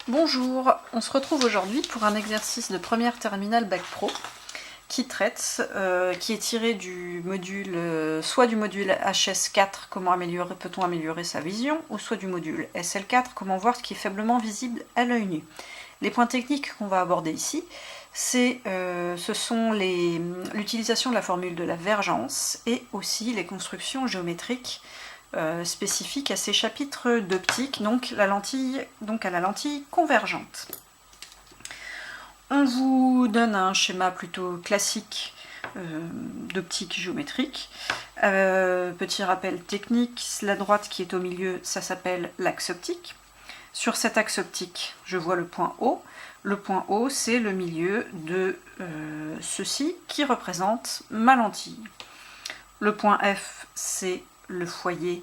Bonjour, on se retrouve aujourd'hui pour un exercice de première terminale Bac Pro qui est tiré du module, soit du module HS4, comment peut-on améliorer sa vision, ou soit du module SL4, comment voir ce qui est faiblement visible à l'œil nu. Les points techniques qu'on va aborder ici, ce sont l'utilisation de la formule de la vergence et aussi les constructions géométriques spécifiques à ces chapitres d'optique, donc à la lentille convergente. On vous donne un schéma plutôt classique d'optique géométrique. Petit rappel technique, la droite qui est au milieu, ça s'appelle l'axe optique. Sur cet axe optique, je vois le point O. Le point O, c'est le milieu de ceci qui représente ma lentille. Le point F, c'est le foyer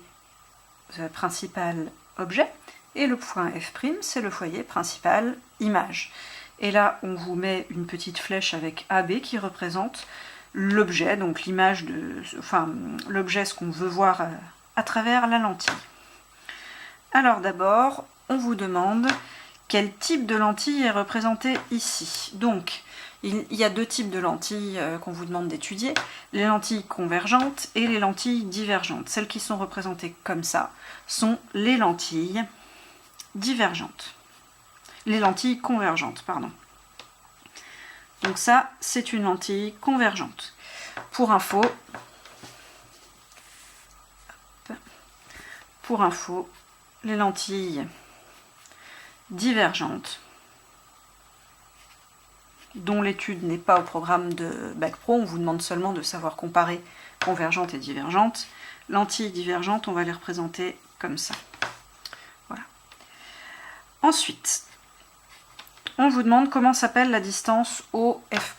principal objet, et le point F', c'est le foyer principal image. Et là, on vous met une petite flèche avec AB qui représente l'objet, donc l'image l'objet, ce qu'on veut voir à travers la lentille. Alors d'abord, on vous demande quel type de lentille est représenté ici. Donc, il y a deux types de lentilles qu'on vous demande d'étudier, les lentilles convergentes et les lentilles divergentes. Celles qui sont représentées comme ça sont les lentilles divergentes. Les lentilles convergentes, pardon. Donc ça, c'est une lentille convergente. Pour info, les lentilles divergentes, dont l'étude n'est pas au programme de Bac Pro, on vous demande seulement de savoir comparer convergente et divergente. Lentilles divergentes, on va les représenter comme ça. Voilà. Ensuite, on vous demande comment s'appelle la distance OF'.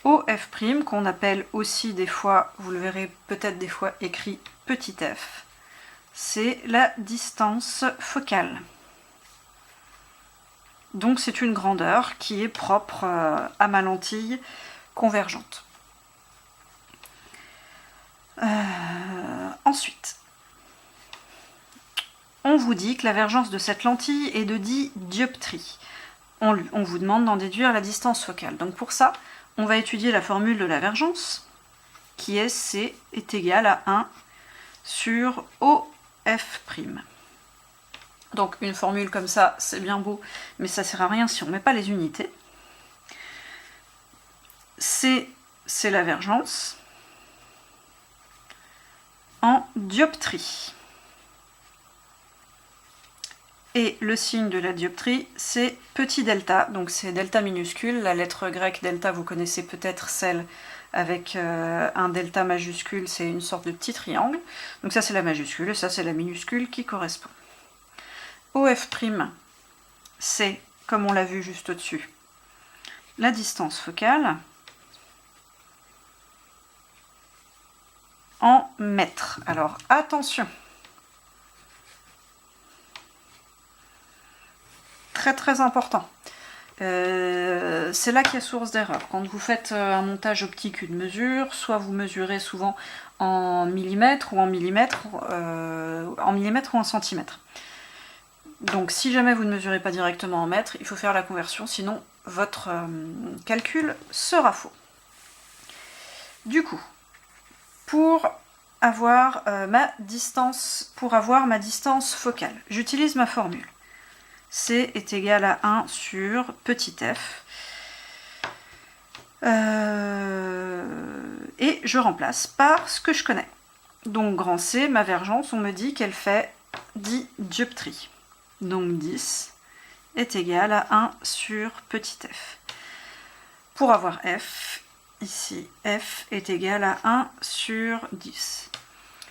OF', qu'on appelle aussi des fois, vous le verrez peut-être des fois écrit petit f, c'est la distance focale. Donc c'est une grandeur qui est propre à ma lentille convergente. Ensuite, on vous dit que la vergence de cette lentille est de 10 dioptries. On vous demande d'en déduire la distance focale. Donc pour ça, on va étudier la formule de la vergence, qui est C est égal à 1 sur OF'. Donc une formule comme ça, c'est bien beau, mais ça ne sert à rien si on ne met pas les unités. C, c'est la vergence en dioptrie. Et le signe de la dioptrie, c'est petit delta, donc c'est delta minuscule. La lettre grecque delta, vous connaissez peut-être celle avec un delta majuscule, c'est une sorte de petit triangle. Donc ça c'est la majuscule, et ça c'est la minuscule qui correspond. OF', c'est, comme on l'a vu juste au-dessus, la distance focale en mètres. Alors attention, très important. C'est là qu'il y a source d'erreur. Quand vous faites un montage optique, une mesure, soit vous mesurez souvent en millimètres ou en centimètres. Donc si jamais vous ne mesurez pas directement en mètres, il faut faire la conversion, sinon votre calcul sera faux. Du coup, pour avoir ma distance focale, j'utilise ma formule. C est égal à 1 sur petit f. Et je remplace par ce que je connais. Donc grand C, ma vergence, on me dit qu'elle fait 10 dioptries. Donc 10 est égal à 1 sur petit f. Pour avoir f, ici, f est égal à 1 sur 10.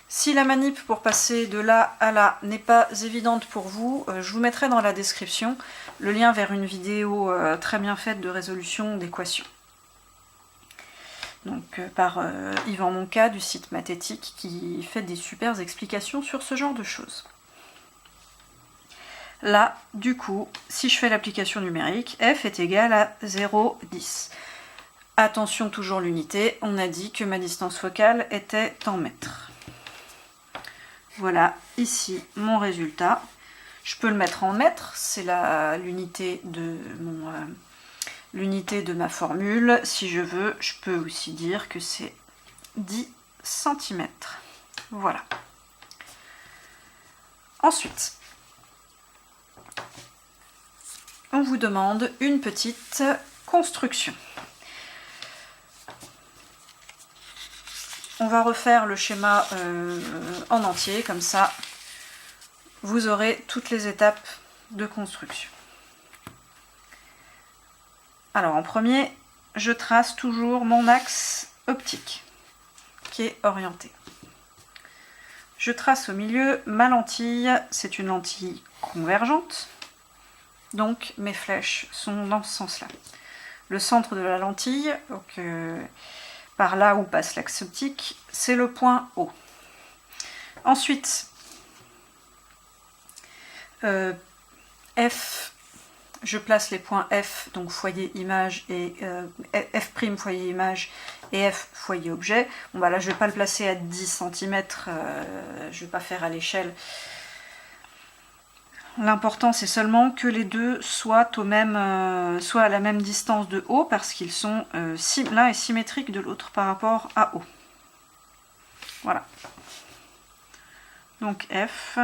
Si la manip pour passer de là à là n'est pas évidente pour vous, je vous mettrai dans la description le lien vers une vidéo très bien faite de résolution d'équations. Donc par Yvan Monca du site Mathétique qui fait des super explications sur ce genre de choses. Là, du coup, si je fais l'application numérique, f est égal à 0,10. Attention, toujours l'unité, on a dit que ma distance focale était en mètres. Voilà, ici, mon résultat. Je peux le mettre en mètres, c'est l'unité de ma formule. Si je veux, je peux aussi dire que c'est 10 cm. Voilà. Ensuite, on vous demande une petite construction. On va refaire le schéma en entier, comme ça vous aurez toutes les étapes de construction. Alors en premier, je trace toujours mon axe optique qui est orienté. Je trace au milieu ma lentille, c'est une lentille convergente, donc mes flèches sont dans ce sens-là. Le centre de la lentille, donc, par là où passe l'axe optique, c'est le point O. Ensuite, F, je place les points F, donc foyer image, et F' foyer image, et F foyer objet. Bon bah là je ne vais pas le placer à 10 cm, je ne vais pas faire à l'échelle. L'important c'est seulement que les deux soient à la même distance de haut, parce qu'ils sont l'un est symétrique de l'autre par rapport à haut. Voilà. Donc F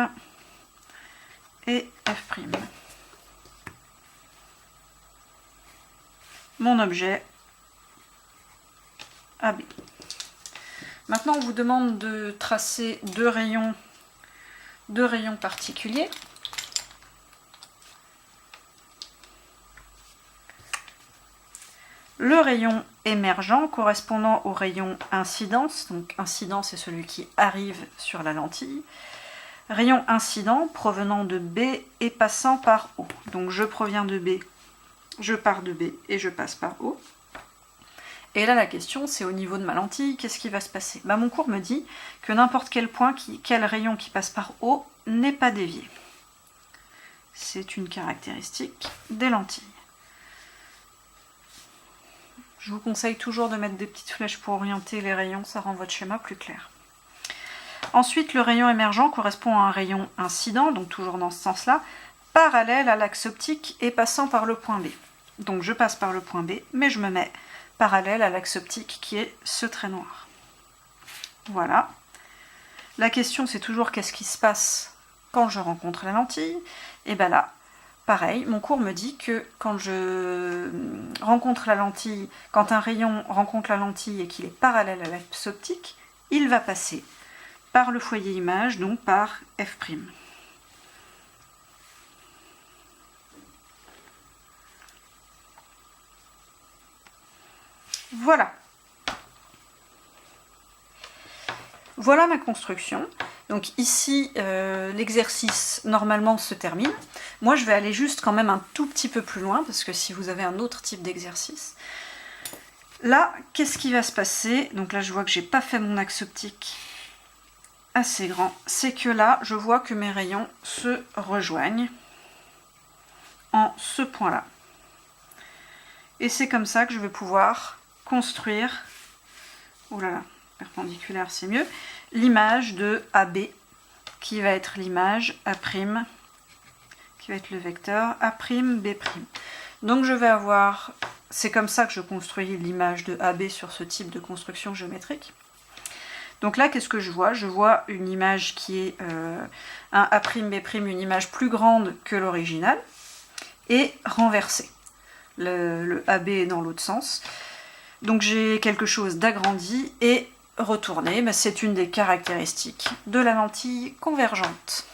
et F'. Mon objet AB. Maintenant on vous demande de tracer deux rayons particuliers. Le rayon émergent correspondant au rayon incidence, donc incident c'est celui qui arrive sur la lentille. Rayon incident provenant de B et passant par O. Donc je proviens de B, je pars de B et je passe par O. Et là la question c'est au niveau de ma lentille, qu'est-ce qui va se passer? Mon cours me dit que n'importe quel point, quel rayon qui passe par O n'est pas dévié. C'est une caractéristique des lentilles. Je vous conseille toujours de mettre des petites flèches pour orienter les rayons, ça rend votre schéma plus clair. Ensuite, le rayon émergent correspond à un rayon incident, donc toujours dans ce sens-là, parallèle à l'axe optique et passant par le point B. Donc je passe par le point B, mais je me mets parallèle à l'axe optique qui est ce trait noir. Voilà. La question c'est toujours qu'est-ce qui se passe quand je rencontre la lentille? Et bien là, pareil, mon cours me dit que quand je rencontre la lentille, quand un rayon rencontre la lentille et qu'il est parallèle à l'axe optique, il va passer par le foyer image, donc par F'. Voilà. Voilà ma construction. Donc ici, l'exercice normalement se termine. Moi, je vais aller juste quand même un tout petit peu plus loin, parce que si vous avez un autre type d'exercice. Là, qu'est-ce qui va se passer? Donc là, je vois que j'ai pas fait mon axe optique assez grand. C'est que là, je vois que mes rayons se rejoignent en ce point-là. Et c'est comme ça que je vais pouvoir construire, oh là là, perpendiculaire c'est mieux, l'image de AB, qui va être l'image A', qui va être le vecteur A'B'. Donc je vais avoir, c'est comme ça que je construis l'image de AB sur ce type de construction géométrique. Donc là, qu'est-ce que je vois? Je vois une image qui est un A'B', une image plus grande que l'original, et renversée. Le AB est dans l'autre sens. Donc j'ai quelque chose d'agrandi et retourné. C'est une des caractéristiques de la lentille convergente.